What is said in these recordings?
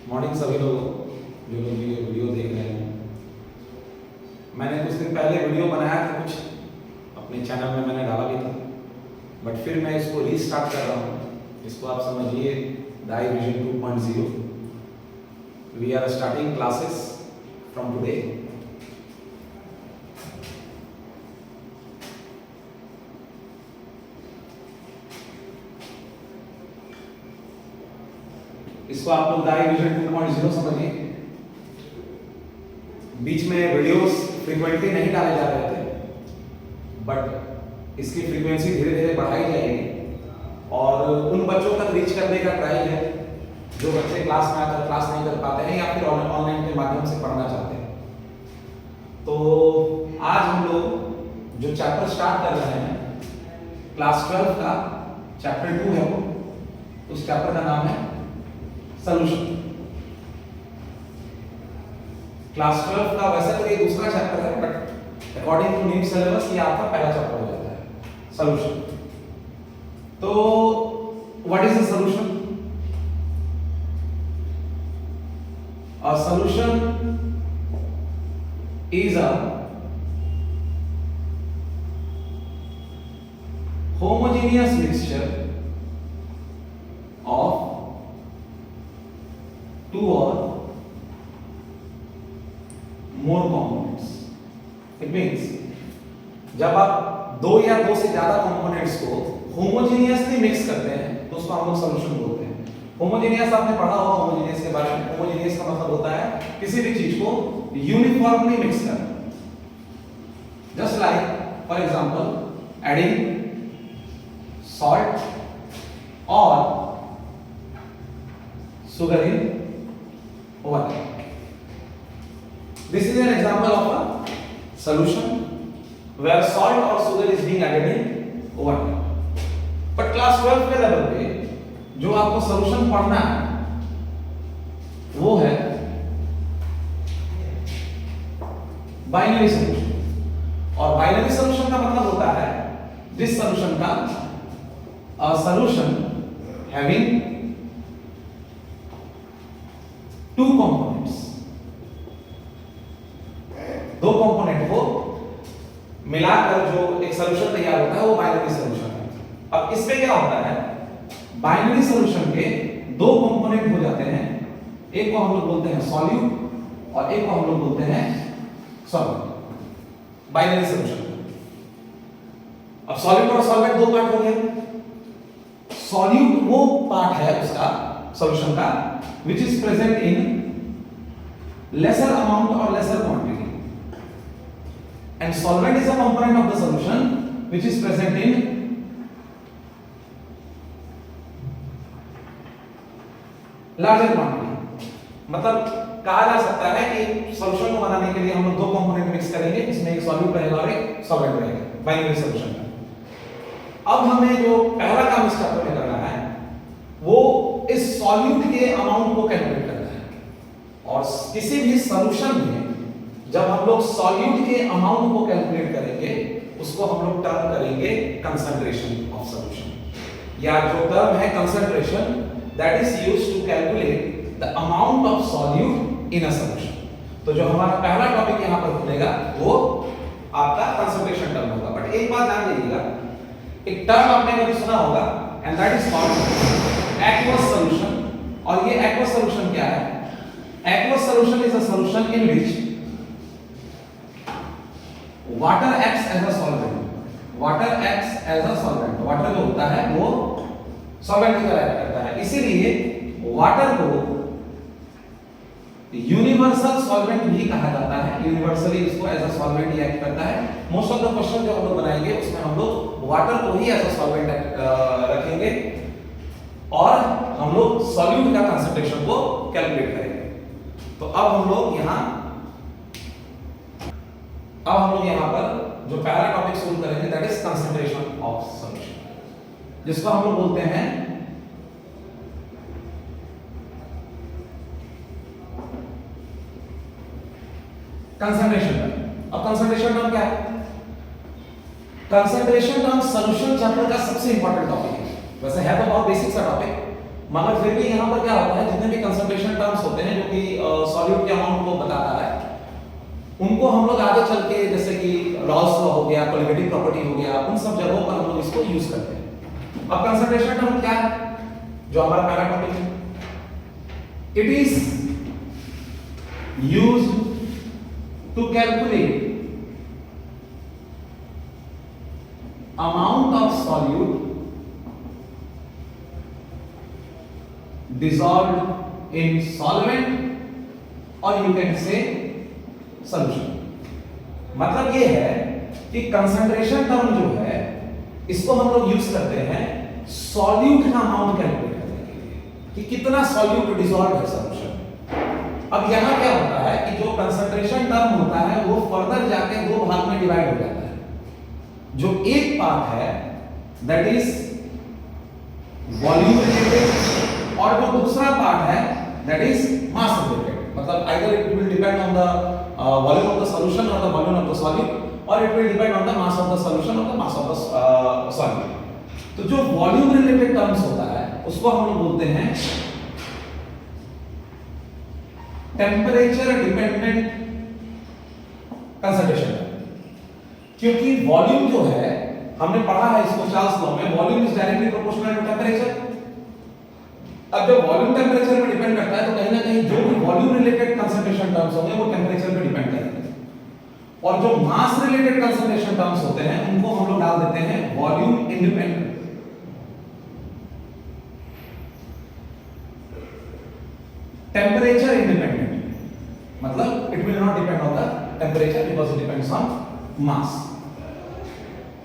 Morning सभी लोग जो लोग ये वीडियो देख रहे हैं। मैंने कुछ दिन पहले वीडियो बनाया था, कुछ अपने चैनल में मैंने डाला भी था, बट फिर मैं इसको रीस्टार्ट कर रहा हूँ। इसको आप समझिए डाई विजन 2.0। We are starting classes from today. इसको आप लोग डाई विजन 2.0 समझिए। बीच में वीडियोस फ्रीक्वेंटली नहीं डाले जा रहे थे, बट इसकी फ्रीक्वेंसी धीरे धीरे बढ़ाई जाएगी और उन बच्चों तक रीच करने का ट्राई है जो बच्चे क्लास में आकर क्लास नहीं कर पाते हैं या फिर ऑनलाइन के माध्यम से पढ़ना चाहते हैं। तो आज हम लोग जो चैप्टर स्टार्ट कर रहे हैं, क्लास 12 का चैप्टर 2 है वो। उस चैप्टर का नाम है सॉल्यूशन। क्लास 12 का वैसे तो ये दूसरा चैप्टर है, but according to new syllabus ये आपका पहला चैप्टर हो जाता है, सॉल्यूशन। तो what is the solution? A solution is a homogeneous mixture of two or more components. It means जब आप दो या दो से ज्यादा कंपोनेंट्स को होमोजेनियसली मिक्स करते हैं तो उसको हम लोग सॉल्यूशन बोलते हैं। होमोजेनियस आपने पढ़ा होगा होमोजेनियस के बारे में। होमोजेनियस का मतलब होता है किसी भी चीज को यूनिफॉर्मली मिक्स करना। Just like for example adding salt or sugar in water. This is an example of a solution where salt or sugar is being added in water. But class 12 के लेवल पे जो आपको solution पढ़ना है वो है binary solution. और binary solution का मतलब होता है जिस सॉल्यूशन का a solution having two components, दो कंपोनेंट को मिलाकर जो एक सॉल्यूशन तैयार होता है वो बाइनरी सॉल्यूशन है। अब इसमें क्या होता है, बाइनरी सॉल्यूशन के दो कंपोनेंट हो जाते हैं। एक को हम लोग बोलते हैं सॉल्यूट और एक को हम लोग बोलते हैं सॉल्वेंट। Binary solution. अब सॉल्यूट और सॉल्वेंट दो पार्ट हो गए। सॉल्यूट वो पार्ट है उसका सॉल्यूशन का which is present in lesser amount or lesser quantity, and solvent is a component of the solution which is present in larger quantity. मतलब कहा जा सकता है कि सॉल्यूशन को बनाने के लिए हम लोग दो कंपोनेंट मिक्स करेंगे, इसमें एक सॉल्यूट रहेगा और एक सॉल्वेंट रहेगा, बाइनरी सॉल्यूशन का। अब हमें जो पहला काम इस चैप्टर में करना है वो इस सॉल्यूट के अमाउंट को कैलकुलेट करना है। और किसी भी सॉल्यूशन में जब हम लोग सॉल्यूट के अमाउंट को कैलकुलेट करेंगे उसको हम लोग टर्म करेंगे कंसंट्रेशन ऑफ सॉल्यूशन, या जो टर्म है concentration that is used to calculate the amount of solute in a solution. तो जो हमारा पहला टॉपिक यहां पर खुलेगा वो आपका कंसंट्रेशन टर्म होगा। बट एक बात ध्यान दीजिएगा, एक टर्म आपने कभी सुना होगा and that is called aqueous solution. और ये एक्वस सॉल्यूशन क्या है? Aqueous solution is a solution in which water acts as a solvent. Water acts as a solvent. Water जो होता है वो सॉल्वेंट की तरह एक्ट करता है, इसीलिए वाटर को यूनिवर्सल सॉल्वेंट भी कहा जाता है। यूनिवर्सली इसको एज अ सॉल्वेंट ही एक्ट करता है। मोस्ट ऑफ द क्वेश्चन जो हम लोग बनाएंगे उसमें हम लोग वाटर को ही एज अ सॉल्वेंट रखेंगे और हम लोग सॉल्यूट का कंसंट्रेशन को कैलकुलेट करेंगे। तो अब हम लोग यहां पर जो पहला टॉपिक शुरू करेंगे that is concentration of solution, जिसको हम लोग बोलते हैं कंसंट्रेशन टर्म। अब कंसंट्रेशन टर्म क्या है? कंसंट्रेशन टर्म सॉल्यूशन चैप्टर का सबसे इंपॉर्टेंट टॉपिक है। वैसे है तो बहुत बेसिक सा टॉपिक, मगर फिर भी यहाँ पर क्या होता है, जितने भी कंसंट्रेशन टर्म्स होते आगे चल के जैसे कि रॉल्स लॉ हो गया, कोलिगेटिव प्रॉपर्टी हो गया, उन सब जगहों पर हम लोग इसको यूज करते हैं। अब कंसंट्रेशन टर्म क्या है जो हमारा पहला टॉपिक है? It is used to calculate amount of solute dissolved in solvent or you can say solution। मतलब ये है कि कंसंट्रेशन टर्म जो है इसको हम लोग यूज करते हैं सॉल्यूट का अमाउंट कैलकुलेट करने के लिए कि कितना सॉल्यूट डिसॉल्व है सॉल्यूशन। अब यहां क्या होता है कि जो कंसंट्रेशन टर्म होता है वो फर्दर जाके दो भाग में डिवाइड हो जाता है। जो एक पार्ट है दैट इज वॉल्यूम रिलेटेड और जो दूसरा पार्ट है दैट इज मास रिलेटेड। मतलब either it will depend on the volume of the solution और the volume of the solute और it will depend on the mass of the solution और the mass of the solute. तो जो volume related terms होता है उसको हम लोग बोलते हैं टेम्परेचर डिपेंडेंट कंसंट्रेशन। क्योंकि वॉल्यूम जो है हमने पढ़ा है इसको चार्ल्स लॉ में, volume is directly proportional to temperature. अब जब वॉल्यूम टेंपरेचर पे डिपेंड करता है तो कहीं ना कहीं जो भी वॉल्यूम रिलेटेड कंसंट्रेशन टर्म्स होंगे वो टेंपरेचर पे डिपेंड करेंगे और जो मास रिलेटेड कंसंट्रेशन टर्म्स होते हैं उनको हम लोग डाल देते हैं वॉल्यूम इंडिपेंडेंट। टेंपरेचर इंडिपेंडेंट मतलब it will not depend on the temperature because it depends on मास।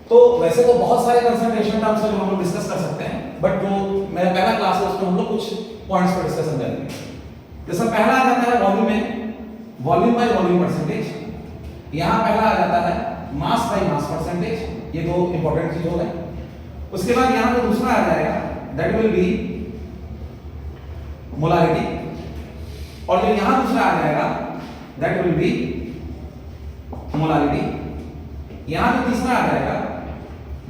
तो वैसे तो बहुत सारे कंसंट्रेशन टर्म्स हैं जो हम लोग डिस्कस कर सकते हैं, बट जो मेरा पहला क्लास है उसमें हम लोग कुछ पॉइंट्स पर डिस्कशन करेंगे। जैसे पहला आ जाता है वॉल्यूम में वॉल्यूम बाय वॉल्यूम परसेंटेज। यहां पहला आ जाता है मास बाय मास परसेंटेज, ये दो इंपॉर्टेंट चीज हो गए। उसके बाद यहां पे दूसरा आ जाएगा दैट विल बी मोलारिटी और जो यहां दूसरा आ जाएगा दैट विल बी मोलारिटी। यहां जो तीसरा आ जाएगा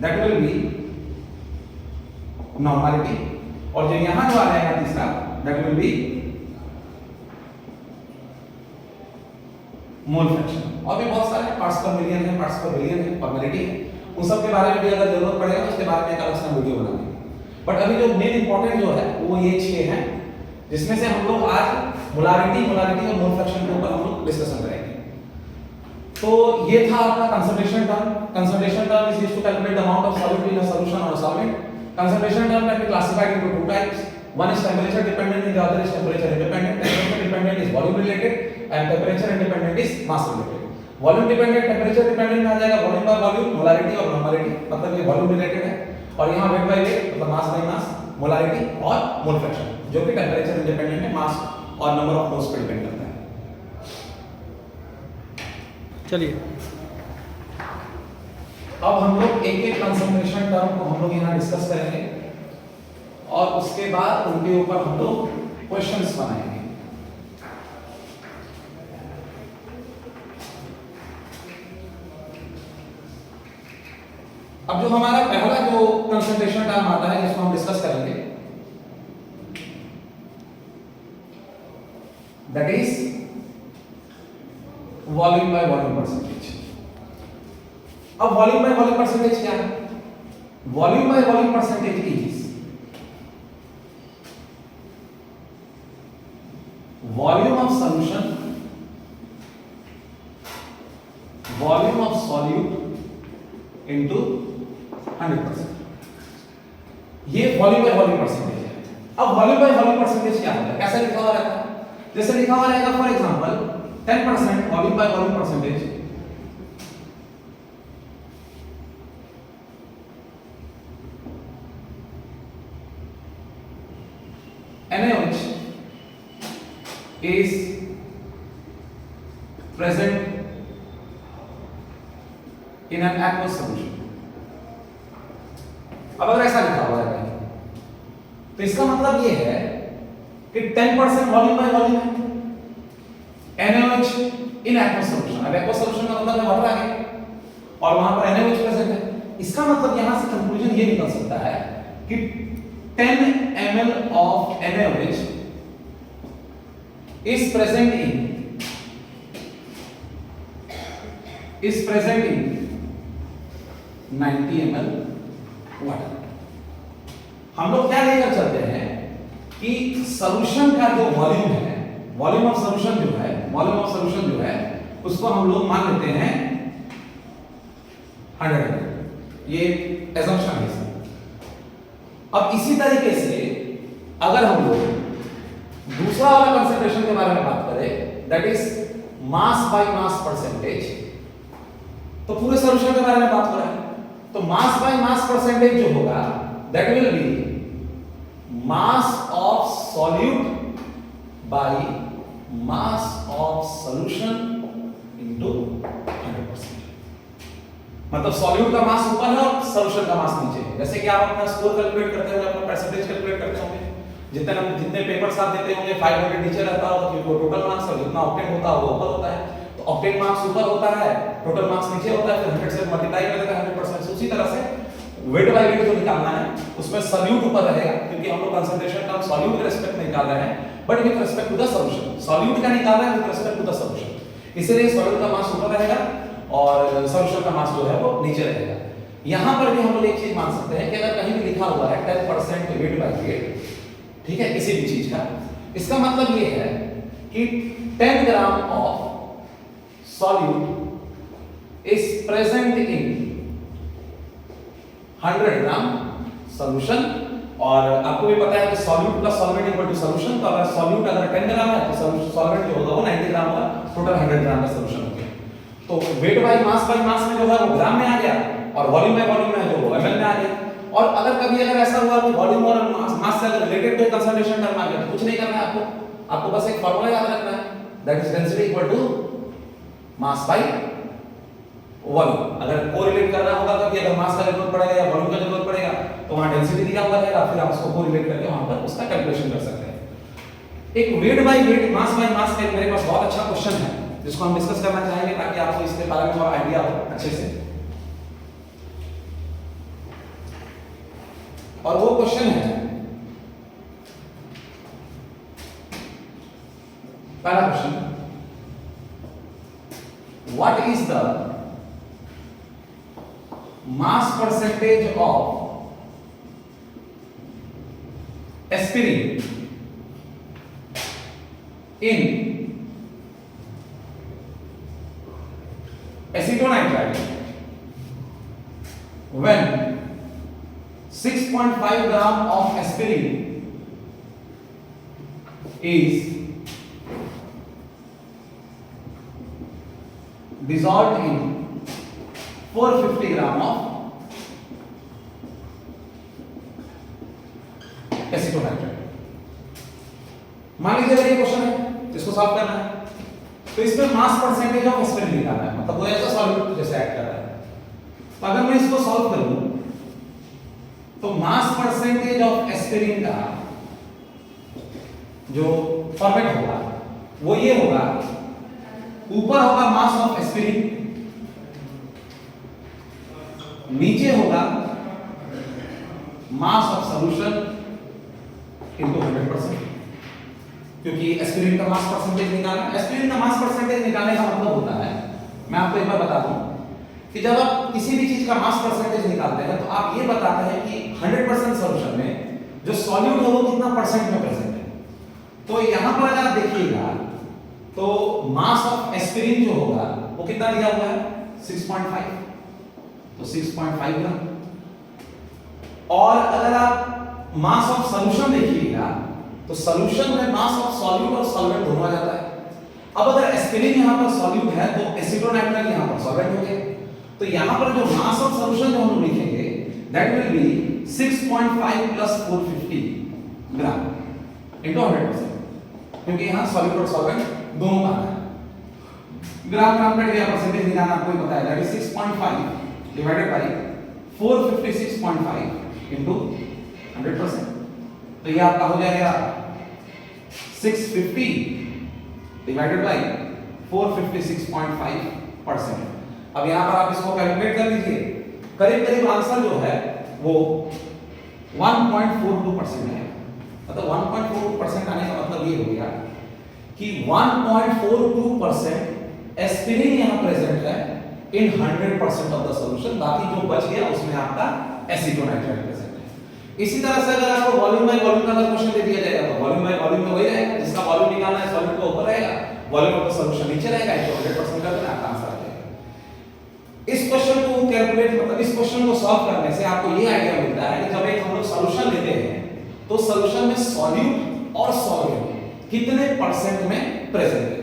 दैट विल बी नॉर्मलिटी और जो यहां जो आ जाएगा तीसरा that will be mole fraction. और भी बहुत सारे पार्ट्स पर मिलियन है, पार्ट्स पर बिलियन है, फॉर्मेलिटी है, उन सब के बारे में भी अगर जरूरत पड़ेगा तो उसके बारे में एक अलग से वीडियो बना देंगे। बट अभी जो मेन इंपॉर्टेंट जो है वो ये 6 हैं जिसमें से हम लोग आज मोलारिटी और मोल फ्रैक्शन के ऊपर हम लोग डिस्कशन करेंगे। तो ये था आपका concentration term. Concentration term is used to calculate the amount of solute in a solution और solvent. Concentration term can be classified into two types. One is temperature dependent and the other is temperature independent. Temperature dependent is volume related and temperature independent is mass related. Volume dependent temperature dependent में आ जाएगा volume by volume, molarity और normality, मतलब ये volume related है। और यहाँ weight by weight मतलब mass by mass, molarity और मोल फ्रैक्शन जो कि टेम्परेचर इंडिपेंडेंट है, मास और number of moles per depend करता है। चलिए अब हम लोग एक एक कंसंट्रेशन टर्म को हम लोग यहाँ डिस्कस करेंगे और उसके बाद उनके ऊपर हम लोग क्वेश्चंस बनाएंगे। अब जो हमारा पहला जो कंसंट्रेशन टर्म आता है जिसको हम डिस्कस करेंगे that is volume by volume percentage. अब वॉल्यूम बाय वॉल्यूम परसेंटेज क्या है? Volume by volume percentage is volume of solution, volume of solute into 100%। ये वॉल्यूम बाय वॉल्यूम परसेंटेज है। अब वॉल्यूम बाय वॉल्यूम परसेंटेज क्या होता है, कैसे लिखा हुआ रहता है? जैसे लिखा हुआ रहेगा for example 10% volume by volume percentage NaOH is present in an aqueous solution। अब अगर ऐसा लिखा हुआ है तो इसका मतलब ये है कि 10% वॉल्यूम बाय वॉल्यूम है NaOH इन aqueous solution। अब aqueous solution का मतलब है वाटर आ गया और वहां पर NaOH प्रेजेंट है। इसका मतलब यहां से कंक्लूजन ये निकल सकता है कि 10 ml of NaOH is present in is present in 90 ml water. हम लोग क्या लेकर चलते हैं कि सॉल्यूशन का जो वॉल्यूम है, वॉल्यूम ऑफ सॉल्यूशन जो है उसको हम लोग मान लेते हैं 100 ml। ये assumption है इसमें। अब इसी तरीके से अगर हम लोग दूसरा वाला कंसंट्रेशन के बारे में बात करें, that is mass by mass percentage, तो पूरे सॉल्यूशन के बारे में बात हो रहा है, तो मास बाय मास परसेंटेज जो होगा that will be mass of solute by mass of solution into 100%। मतलब सॉल्यूट का मास ऊपर है और सॉल्यूशन का मास नीचे है। जैसे कि आप अपना स्कोर कैलकुलेट करते होंगे, अपना परसेंटेज कैलकुलेट करते होंगे, जितने पेपर्स आप देते होंगे 500 नीचे रहता होगा क्योंकि टोटल मार्क्स और जितना ऑक्टेन होता है वो ऊपर होता है, तो ऑक्टेन मार्क्स ऊपर होता है, टोटल मार्क्स नीचे होता है, फिर 100 से मल्टीप्लाई कर देगा 100%। उसी तरह से वेट बाय वेट जो निकालना है उसमें सॉल्यूट ऊपर रहेगा क्योंकि हम लोग कंसंट्रेशन का सॉल्यूट के रिस्पेक्ट में निकाल रहे हैं, but with respect to the solution. Solute का निकाल रहे हैं with respect to the solution, इसलिए सॉल्यूट का मास ऊपर रहेगा और सॉल्यूशन का मास जो है वो नीचे रहेगा। यहां पर भी हम लोग एक चीज मान सकते हैं कि अगर कहीं भी लिखा हुआ है 10% वेट बाय वेट, ठीक है, किसी भी चीज का, इसका मतलब ये है कि 10 gram of solute is present in 100 gram solution. और आपको भी पता है कि solute plus solvent equal to solution, तो अगर सॉल्यूट अगर 10 ग्राम है तो सॉल्वेंट जो होगा वो 90 ग्राम होगा, टोटल 100 ग्राम का सॉल्यूशन हो गया। तो वेट बाय मास में जो है वो ग्राम में आ गया और वॉल्यूम बाय वॉल्यूम में जो वो ml में आ गया। और अगर ऐसा हुआ कि वॉल्यूम और मास से अगर रिलेटेड कोई कंसंट्रेशन टर्म आ गया तो कुछ नहीं करना है आपको बस एक फार्मूला याद रखना है, that is density equal to mass by volume. अगर कोरिलेट करना होगा तो अगर मास का जरूरत पड़ेगा या वॉल्यूम का जरूरत पड़ेगा तो वहां डेंसिटी दिया हुआ रहेगा, फिर आप उसको कोरिलेट करके वहां पर उसका कैलकुलेशन कर सकते हैं। एक weight by weight mass by mass का मेरे पास बहुत अच्छा क्वेश्चन है जिसको हम डिस्कस करना चाहेंगे ताकि आपको इसके बारे में और आइडिया हो अच्छे से। और वो क्वेश्चन है, पहला question, what is the mass percentage of aspirin in acetonitrile when 6.5 gram of aspirin is dissolved in 450 gram of acetonitrile। मान लीजिए ये क्वेश्चन है, इसको सॉल्व करना है, तो इसमें मास परसेंटेज ऑफ एस्पिरिन निकालना है, मतलब वो ऐसा सॉल्यूट जैसे एक्ट कर रहा है। तो अगर मैं इसको सॉल्व करूं तो मास परसेंटेज ऑफ एस्पिरिन का जो फॉर्मेट होगा वो ये होगा, ऊपर होगा मास ऑफ एस्पिरिन, नीचे होगा मास ऑफ सॉल्यूशन इनटू 100%, क्योंकि एस्पिरिन का मास परसेंटेज निकालना, एस्पिरिन का मास परसेंटेज निकालने का मतलब होता है, मैं आपको एक बार बता दूं कि जब आप किसी भी चीज का मास परसेंटेज निकालते हैं तो आप ये बताते हैं कि 100% सॉल्यूशन में जो सॉल्यूट है वो कितना परसेंट में प्रेजेंट है। तो यहां पर अगर आप देखिएगा तो मास ऑफ एस्पिरिन जो होगा वो कितना दिया हुआ है 6.5, तो 6.5 ग्राम। और अगर आप मास ऑफ सॉल्यूशन देखिएगा तो सॉल्यूशन में मास ऑफ सॉल्यूट और सॉल्वेंट दोनों आ जाता है। अब अगर एस्पिरिन यहां पर सॉल्यूट है तो एसीटोनाइट्राइल यहां पर सॉल्वेंट हो गया, तो यहां पर जो मास ऑफ सॉल्यूशन जो हम लिखेंगे that will be 6.5 plus 450 gram into 100%, क्योंकि यहां सॉल्यूट और सॉल्वेंट दोनों का है। ग्राम ग्राम कट गया, परसेंटेज निकालना आपको ही पता है, that is 6.5 divided by 456.5 into 100%, तो ये आपका हो जाएगा 650 डिवाइडेड बाय 456.5%। अब यहां पर आप इसको कैलकुलेट कर लीजिए, करीब करीब आंसर जो है वो 1.42% है। मतलब 1.42% आने का मतलब ये हो गया कि 1.42% एस्पिरिन यहां प्रेजेंट है इन 100% ऑफ द सॉल्यूशन, बाकी जो बच गया उसमें आपका एसीटोनाइट्राइल प्रेजेंट है। इसी तरह से अगर आपको वॉल्यूम बाय वॉल्यूम का अगर क्वेश्चन दे दिया जाएगा तो वॉल्यूम बाय वॉल्यूम में वही रहेगा, जिसका वॉल्यूम निकालना है सॉलिड को ऊपर रहेगा, वॉल्यूम ऑफ द सॉल्यूशन नीचे रहेगा, इसको 100% कर देना, आपका आंसर आ जाएगा। इस क्वेश्चन को कैलकुलेट मतलब इस क्वेश्चन को सॉल्व करने से आपको ये आइडिया मिलता है कि जब एक हम लोग सॉल्यूशन लेते हैं तो सॉल्यूशन में सॉल्यूट और सॉल्वेंट कितने परसेंट में प्रेजेंट है।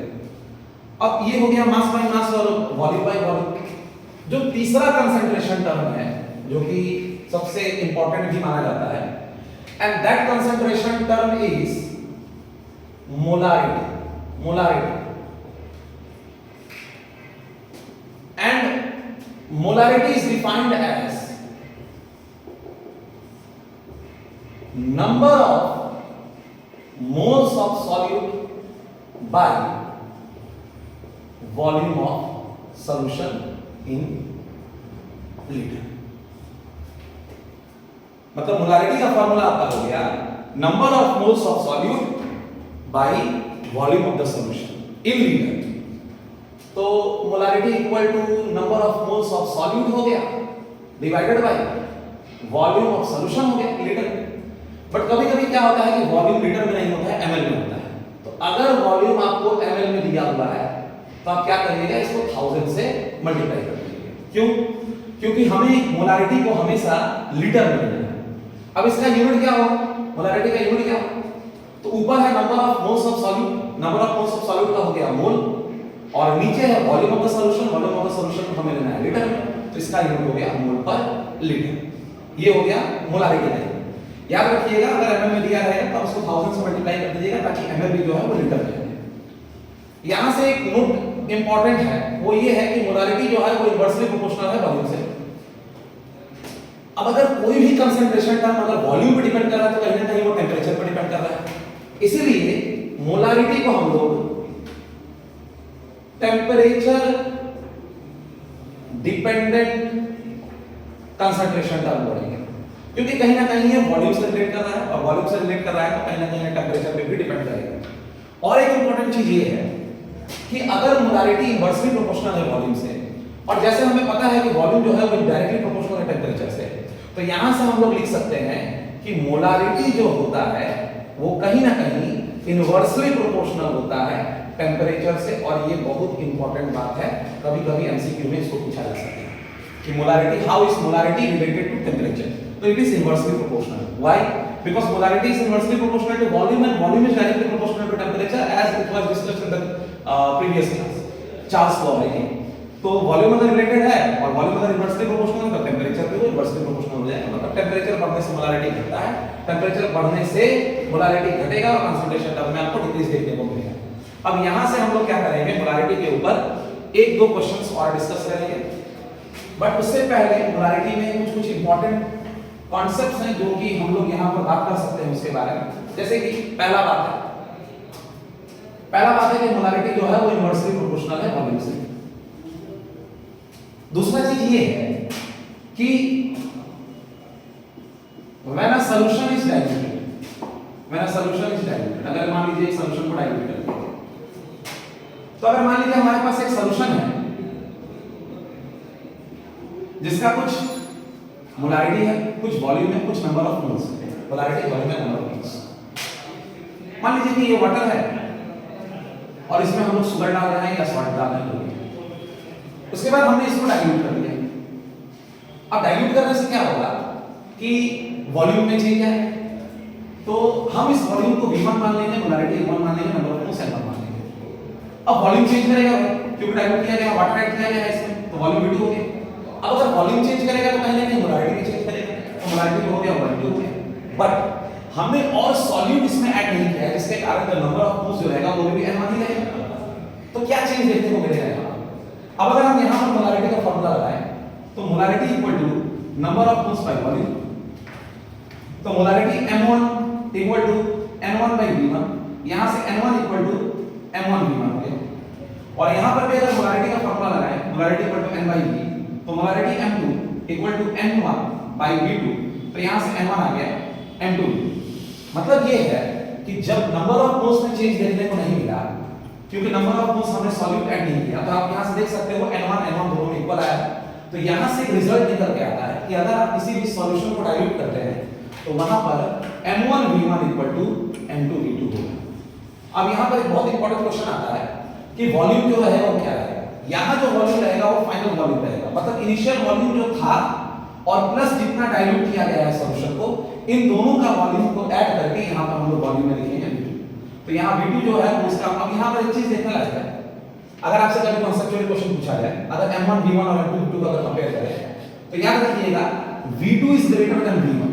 अब ये हो गया मास बाय मास और वॉल्यूम बाय वॉल्यूम। जो तीसरा कंसंट्रेशन टर्म है जो कि सबसे इंपॉर्टेंट भी माना जाता है, and that concentration term is molarity. Molarity and molarity is defined as number of moles of solute by volume of solution in liter। मतलब मोलारिटी का फॉर्मूला आपका हो गया number of moles of solute by volume of the solution in litre. तो molarity equal to number of moles of solute हो गया divided by volume of solution हो गया लीटर। बट कभी कभी क्या होता है कि वॉल्यूम लीटर में नहीं होता है, एमएल में होता है। तो अगर वॉल्यूम आपको एमएल में दिया हुआ है तो आप क्या करिएगा, इसको 1000 से मल्टीप्लाई कर दीजिए। क्यों? क्योंकि हमें मोलारिटी को हमेशा लीटर में लेना है। अब इसका यूनिट क्या होगा, मोलारिटी का यूनिट क्या होगा? तो ऊपर है number of moles of solute, number of moles of solute का हो गया मोल, और नीचे है volume of the solution, volume of the solution को हमें लेना है लीटर में, तो इसका यूनिट हो गया मोल पर लीटर। ये हो गया मोलारिटी का। याद रखिएगा अगर एमएल में दिया रहेगा तो उसको 1000 से मल्टीप्लाई कर दीजिएगा ताकि एमएल भी जो है वो लीटर में जाए। यहां से एक नोट इंपॉर्टेंट है, वो ये है कि मोलारिटी जो है वो इनवर्सली प्रोपोर्शनल है वॉल्यूम से। अब अगर कोई भी कंसंट्रेशन टर्म अगर वॉल्यूम पे डिपेंड कर रहा है तो कहीं ना कहीं वो टेंपरेचर पर डिपेंड कर रहा है। इसीलिए मोलारिटी को हम लोग टेंपरेचर डिपेंडेंट कंसंट्रेशन टर्म बोलेंगे, क्योंकि कहीं ना कहीं ये वॉल्यूम से रिलेट कर रहा है, और वॉल्यूम से रिलेट कर रहा है तो कहीं ना कहीं टेंपरेचर पे भी डिपेंड करेगा। और एक इंपॉर्टेंट चीज ये है कि अगर मोलारिटी इनवर्सली प्रोपोर्शनल है वॉल्यूम से, और जैसे हमें पता है कि वॉल्यूम जो है वो डायरेक्टली प्रोपोर्शनल है टेंपरेचर से, तो यहां से हम लोग लिख सकते हैं कि मोलारिटी जो होता है वो कहीं ना कहीं इनवर्सली प्रोपोर्शनल होता है टेंपरेचर से। और ये बहुत इंपॉर्टेंट बात है, कभी कभी एमसीक्यू में इसको पूछा जा सकता है कि molarity, how is molarity related to temperature. तो it is inversely proportional. Why? Because molarity is inversely proportional to volume and volume is directly proportional to temperature as it was discussed in the previous class. Charles law है ये। तो volume अगर related है और volume अगर inversely proportional है तो temperature भी इनवर्सली प्रोपोर्शनल हो जाएगा। मतलब टेंपरेचर बढ़ने से मोलारिटी घटता है, टेंपरेचर बढ़ने से मोलारिटी घटेगा और कंसंट्रेशन टर्म में आपको डिक्रीज देखने को मिलेगा। अब यहां से हम लोग क्या करेंगे, मोलारिटी के ऊपर एक दो क्वेश्चंस और डिस्कस करेंगे। बट उससे पहले मोलारिटी में कुछ इंपॉर्टेंट कॉन्सेप्ट्स हैं जो कि हम लोग यहां पर बात कर सकते हैं उसके बारे में। जैसे कि पहला बात है कि मोलारिटी जो है वो इनवर्सली प्रोपोर्शनल है वॉल्यूम से। दूसरा चीज ये है कि when a solution is diluted, अगर मान लीजिए एक सॉल्यूशन को डाइल्यूट कर दिया, तो अगर मान लीजिए हमारे पास एक सॉल्यूशन है जिसका कुछ मोलारिटी है, कुछ वॉल्यूम है, कुछ नंबर ऑफ मोल्स है। मोलारिटी, वॉल्यूम है, नंबर ऑफ मोल्स। मान लीजिए कि ये वाटर है और इसमें हम लोग शुगर डाल रहे हैं या सॉल्ट डाल रहे हैं। उसके बाद हमने इसको डाइल्यूट कर दिया। अब डाइल्यूट करने से क्या होगा कि वॉल्यूम में चेंज आए, तो हम इस वॉल्यूम को V1 मान लेंगे, मोलारिटी V1 मान लेंगे, नंबर ऑफ मोल्स N1 मान लेंगे। अब वॉल्यूम चेंज करेगा क्योंकि डाइल्यूट किया गया, वाटर ऐड किया गया है इसमें, तो वॉल्यूम V2 हो गया। अब अगर वॉल्यूम चेंज करेगा तो कहीं ना कहीं मोलारिटी भी चेंज करेगा, तो मोलारिटी हो गया, वॉल्यूम हो गया। बट हमने और सॉल्यूट इसमें ऐड नहीं किया है, जिसके कारण जो नंबर ऑफ मोल्स जो रहेगा वो भी N1 ही रहेगा। तो क्या चेंज देखने को मिलेगा? अब अगर हम यहां पर मोलारिटी का फार्मूला लगाएं तो molarity equal to number of moles by volume, तो molarity M1 equal to N1 by V1, यहां से N1 equal to M1 V1 हो गया। और यहां पर भी अगर मोलारिटी का फार्मूला लगाएं, molarity equal to N by V, तो molarity M2 equal to N1 by V2, तो यहां से N1 आ गया M2। मतलब ये है कि जब नंबर ऑफ मोल्स में चेंज देखने को नहीं मिला क्योंकि नंबर ऑफ मोल्स हमने सॉल्यूट ऐड नहीं किया। तो आप यहां से देख सकते हो n1 n1 दोनों में इक्वल आया है। तो यहां से एक रिजल्ट निकल के आता है कि अगर आप किसी भी सॉल्यूशन को डाइल्यूट करते हैं तो वहां पर m1v1 m2v2 होगा। अब यहां पर एक बहुत इंपॉर्टेंट क्वेश्चन आता है कि वॉल्यूम जो रहेगा वो क्या रहेगा। यहां जो वॉल्यूम रहेगा वो फाइनल वॉल्यूम रहेगा, मतलब इनिशियल वॉल्यूम जो था और प्लस जितना डाइल्यूट किया गया है सॉल्यूशन को, इन दोनों का वॉल्यूम को ऐड करके यहां पर हम लोग वॉल्यूम में लिखेंगे v2। तो यहां v2 जो है वो इसका, अब यहां पर एक चीज देखने लायक है, अगर आपसे कभी कांसेप्चुअल क्वेश्चन पूछा जाए, अगर m1 v1 और m2 v2 का अगर कंपेयर करें तो याद रखिएगा v2 is greater than v1,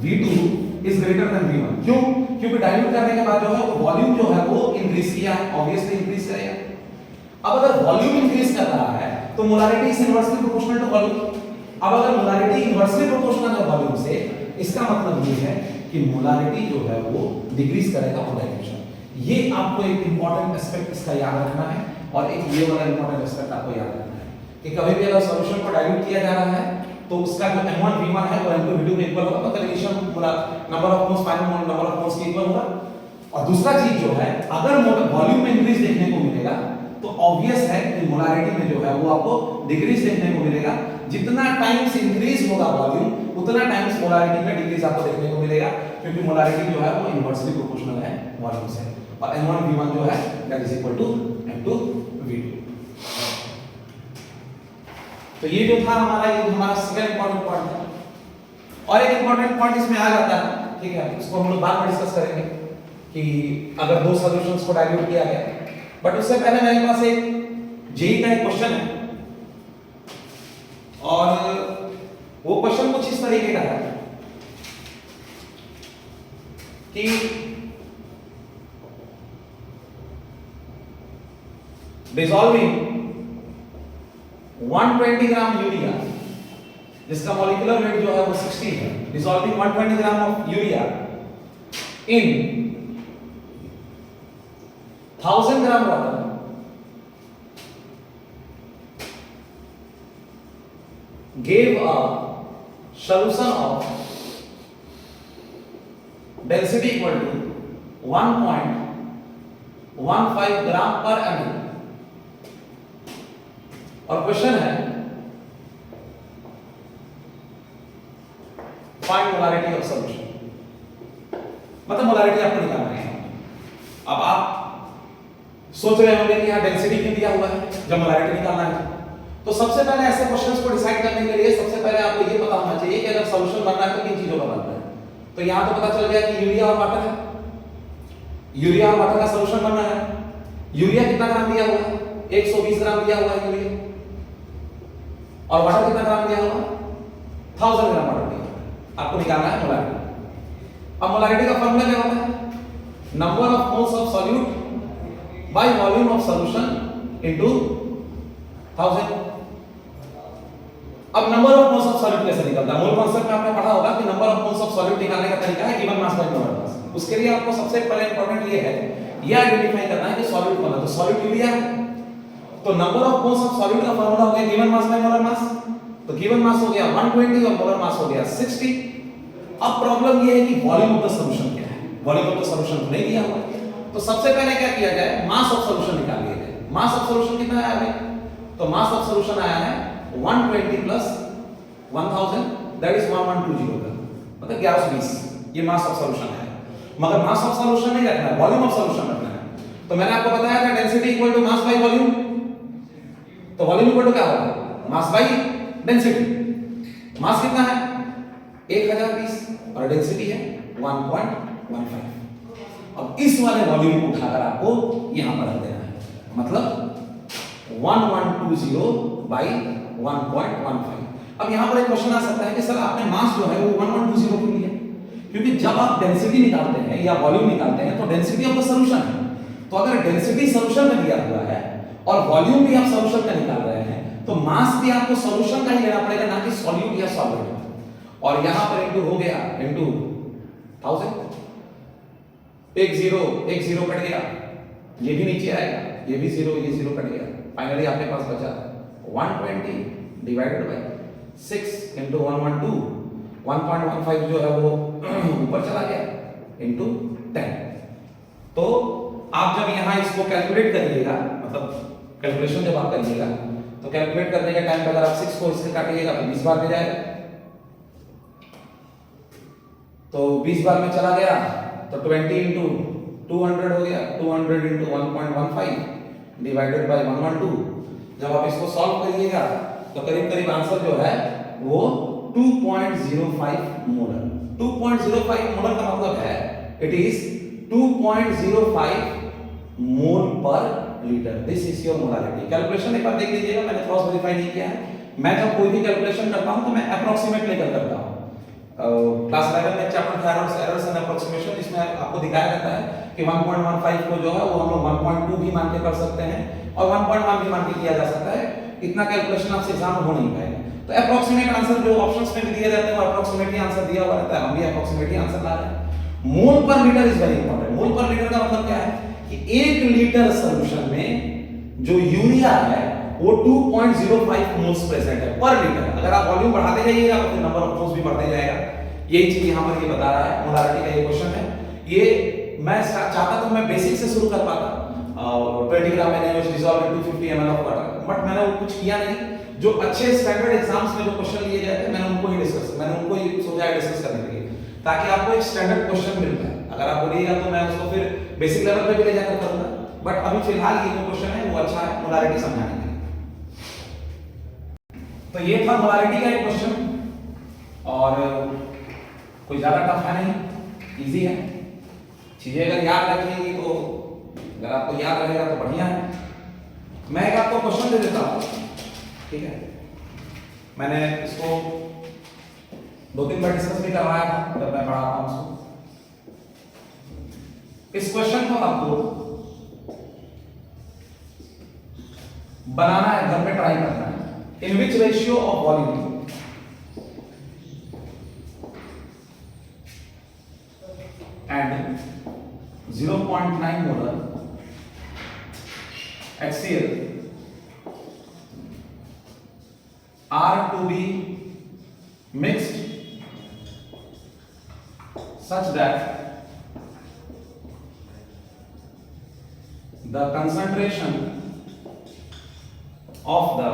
v2 is greater than v1। क्यों? क्योंकि डाइल्यूट करने के बाद जो है वो वॉल्यूम जो है वो इंक्रीज किया है, ऑब्वियसली इंक्रीज करेगा। अब अगर वॉल्यूम इंक्रीज कर रहा है तो molarity is inversely proportional to volume. अब अगर मोलारिटी इनवर्सली प्रोपोर्शनल है वॉल्यूम से, इसका मतलब ये है कि मोलारिटी जो है वो डिक्रीज करेगा ऑन डाइल्यूशन। ये आपको एक इंपॉर्टेंट एस्पेक्ट इसका याद रखना है, और एक ये वाला इंपॉर्टेंट एस्पेक्ट आपको याद रखना है कि कभी भी अगर सॉल्यूशन को डाइल्यूट किया जा रहा है तो उसका जो m1 v1 है वो m2 v2 में इक्वल होगा, मतलब initial number of moles final number of moles के इक्वल होगा। और दूसरा चीज जो है, अगर वॉल्यूम में इंक्रीज देखने को मिलेगा तो ऑब्वियस है कि मोलारिटी में जो है वो आपको डिक्रीज देखने को मिलेगा। जितना टाइम्स इंक्रीज होगा वॉल्यूम उतना टाइम्स मोलारिटी में डिक्रीज आपको देखने को मिलेगा, क्योंकि मोलारिटी जो है वो इनवर्सली प्रोपोर्शनल है वॉल्यूम से। और m1 v1 जो है that is equal to m2 v2। तो ये जो था हमारा, ये हमारा सेकंड इंपॉर्टेंट पॉइंट था। और एक इंपॉर्टेंट पॉइंट इसमें आ जाता है, ठीक है, इसको हम लोग बाद में डिस्कस करेंगे कि अगर दो सॉल्यूशंस को डाइल्यूट किया गया। बट उससे पहले मेरे पास एक जेई का एक क्वेश्चन है, और वो क्वेश्चन कुछ इस तरीके का है कि डिसॉल्विंग 120 ग्राम यूरिया, जिसका मॉलिक्यूलर वेट जो है वो 60 है, dissolving 120 gram of urea in 1000 gram water gave a solution of density equal to 1.15 ग्राम पर ml। और क्वेश्चन है फाइंड मोलारिटी ऑफ सॉल्यूशन, मतलब मोलारिटी आपको निकालना है। अब आप सोच रहे होंगे कि यहां डेंसिटी क्यों दिया हुआ है जब मोलारिटी निकालना है। तो सबसे पहले ऐसे क्वेश्चंस को डिसाइड करने के लिए सबसे पहले आपको ये पता होना चाहिए कि अगर सॉल्यूशन बनना है तो किन चीजों का बनता है। तो यहां तो पता चल गया कि यूरिया और वाटर है, यूरिया और वाटर का सॉल्यूशन बनना है। यूरिया कितना ग्राम दिया हुआ है? 120 ग्राम दिया हुआ है यूरिया, और वाटर कितना ग्राम दिया हुआ? 1000 ग्राम वाटर दिया हुआ है। आपको निकालना है मोलारिटी। अब मोलारिटी का फार्मूला क्या होता है? Number of moles of solute by volume of solution into 1000। अब number of moles of solute कैसे निकलता है? मोल कांसेप्ट में आपने पढ़ा होगा कि number of moles of solute निकालने का तरीका है given mass by molar mass. उसके लिए आपको सबसे पहले इंपॉर्टेंट ये है, ये आइडेंटिफाई करना है कि सॉल्यूट कौन है। तो सॉल्यूट यूरिया है, तो number of moles of solute का फार्मूला हो गया given mass by molar mass. तो गिवन मास हो गया 120 और मोलर मास हो गया 60। अब प्रॉब्लम ये है कि वॉल्यूम ऑफ द सॉल्यूशन क्या है? वॉल्यूम ऑफ द सॉल्यूशन तो नहीं दिया हुआ है। तो सबसे पहले क्या किया जाए, मास ऑफ सॉल्यूशन निकाल लिया जाए। मास ऑफ सॉल्यूशन कितना आया है? तो मास ऑफ सॉल्यूशन आया है 120 प्लस 1000 दैट इज 1120 का, मतलब 1120। ये मास ऑफ सॉल्यूशन है, मगर मास ऑफ सॉल्यूशन नहीं रखना है, वॉल्यूम ऑफ सॉल्यूशन रखना है। तो मैंने आपको बताया था density equal to mass by volume. तो वॉल्यूम इक्वल टू क्या होगा? Mass by density. मास कितना है? 1020 और डेंसिटी है 1.15। अब इस वाले वॉल्यूम को उठाकर आपको यहां पर रख देना है, मतलब 1120 बाई 1.15। अब यहां पर एक क्वेश्चन आ सकता है कि सर आपने मास जो है वो 1120 क्यों लिया? क्योंकि जब आप डेंसिटी निकालते हैं या वॉल्यूम निकालते हैं तो डेंसिटी ऑफ द सॉल्यूशन है। तो अगर डेंसिटी सॉल्यूशन में दिया हुआ है और वॉल्यूम भी आप सॉल्यूशन का निकाल रहे हैं तो मास भी आपको सॉल्यूशन का ही लेना पड़ेगा, ना कि सॉल्यूट या सॉल्वेंट। और यहां पर इनटू हो गया इनटू 1000, एक जीरो कट गया, ये भी नीचे आएगा, ये भी जीरो, ये जीरो कट गया। फाइनली आपके पास बचा 120 डिवाइडेड बाय 6 इनटू 112, 1.15 जो है वो ऊपर चला गया इनटू 10। तो आप जब यहाँ इसको कैलकुलेट करिएगा, मतलब कैलकुलेशन जब आप करिएगा तो कैलकुलेट करने के टाइम पे अगर आप 6 को इससे काटिएगा तो 20 बार में जाएगा, तो 20 बार में चला गया तो 20 इंटू 200 हो गया, 200 इंटू 1.15 डिवाइडेड बाय 112। जब आप इसको सॉल्व करिएगा तो करीब करीब आंसर जो है वो 2.05 मोलर। 2.05 मोलर का मतलब है इट इज 2.05 मोल पर litre. This is your molarity. Calculation एक बार देख लीजिएगा, मैंने क्रॉस वेरीफाई नहीं किया है। मैं जब कोई भी कैलकुलेशन करता हूं तो मैं अप्रोक्सीमेट लेकर करता हूं। क्लास 11 में चैप्टर था एरर्स एंड अप्रोक्सीमेशन, इसमें आपको दिखाया जाता है कि 1.15 को जो है वो हम लोग 1.2 भी मान के कर सकते हैं और 1.1 भी मान के किया जा सकता है। इतना कैलकुलेशन आपसे एग्जाम में हो नहीं पाएगा। तो अप्रोक्सीमेट आंसर जो ऑप्शंस में भी दिए जाते हैं वो अप्रोक्सीमेट ही आंसर दिया हुआ रहता है, हम भी अप्रोक्सीमेट ही आंसर ला रहे हैं। मोल पर लीटर इज वेरी इंपॉर्टेंट। मोल पर लीटर का मतलब क्या है कि 1 लीटर सॉल्यूशन में जो यूरिया है वो 2.05 मोल्स प्रेजेंट है पर लीटर। अगर आप वॉल्यूम बढ़ाते जाइएगा तो फिर नंबर ऑफ मोल्स भी बढ़ते जाएगा। यही चीज यहां पर ये बता रहा है। मोलारिटी का ये क्वेश्चन है। ये मैं चाहता तो मैं बेसिक से शुरू कर पाता और 20 ग्राम NaOH dissolve in 250 ml of water, but मैंने वो कुछ किया नहीं। जो अच्छे स्टैंडर्ड एग्जाम्स में जो क्वेश्चन लिए जाते हैं मैंने उनको ही सोचा है डिस्कस करने के लिए, ताकि आपको एक स्टैंडर्ड क्वेश्चन मिल जाए। अगर आप बोलिएगा तो मैं उसको फिर बेसिक लेवल पे भी ले जाकर करूंगा, बट अभी फिलहाल ये जो क्वेश्चन है वो अच्छा है मोलारिटी समझाने के लिए। तो ये था मोलारिटी का एक क्वेश्चन और कोई ज्यादा टफ है नहीं, इजी है। चीजें अगर याद रखेंगे तो, अगर आपको याद रहेगा तो बढ़िया है। मैं एक आपको क्वेश्चन दे देता हूं, ठीक है। मैंने इसको 2-3 बार डिस्कस भी करवाया था जब मैं पढ़ाता हूं उसको। इस क्वेश्चन को आपको बनाना है, घर पे ट्राई करना है। In which ratio of volume and 0.9 molar HCl are to be mixed such that the concentration of the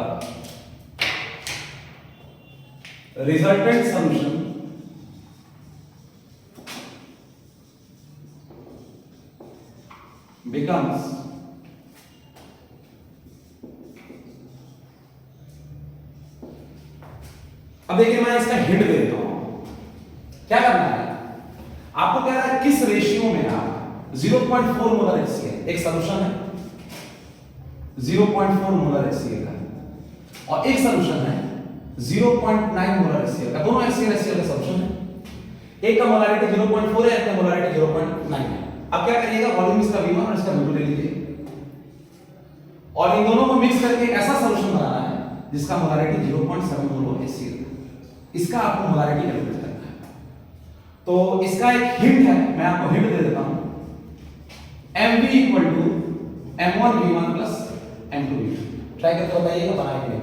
resultant solution becomes अब देखिए मैं इसका हिंट दे देता हूं। क्या करना है आपको, कह रहा है किस रेशियो में आप 0.4 मोलर HCl एक सॉल्यूशन है, 0.4 मोलर HCl का, और एक सॉल्यूशन है 0.9 मोलर HCl का। दोनों HCl का सॉल्यूशन है। एक का मोलारिटी 0.4 है, एक का मोलारिटी 0.9 है। अब क्या करिएगा, वॉल्यूम इसका V1 और इसका V2 ले लीजिए और इन दोनों को मिक्स करके ऐसा सॉल्यूशन बनाना है जिसका मोलारिटी 0.7 मोल HCl। इसका आपको मोलारिटी कैलकुलेट करना है। तो इसका एक हिंट है, मैं आपको हिंट दे देता हूं। Mv = M1v1 + M2v2। ट्राई करके बताइएगा, बनाएंगे।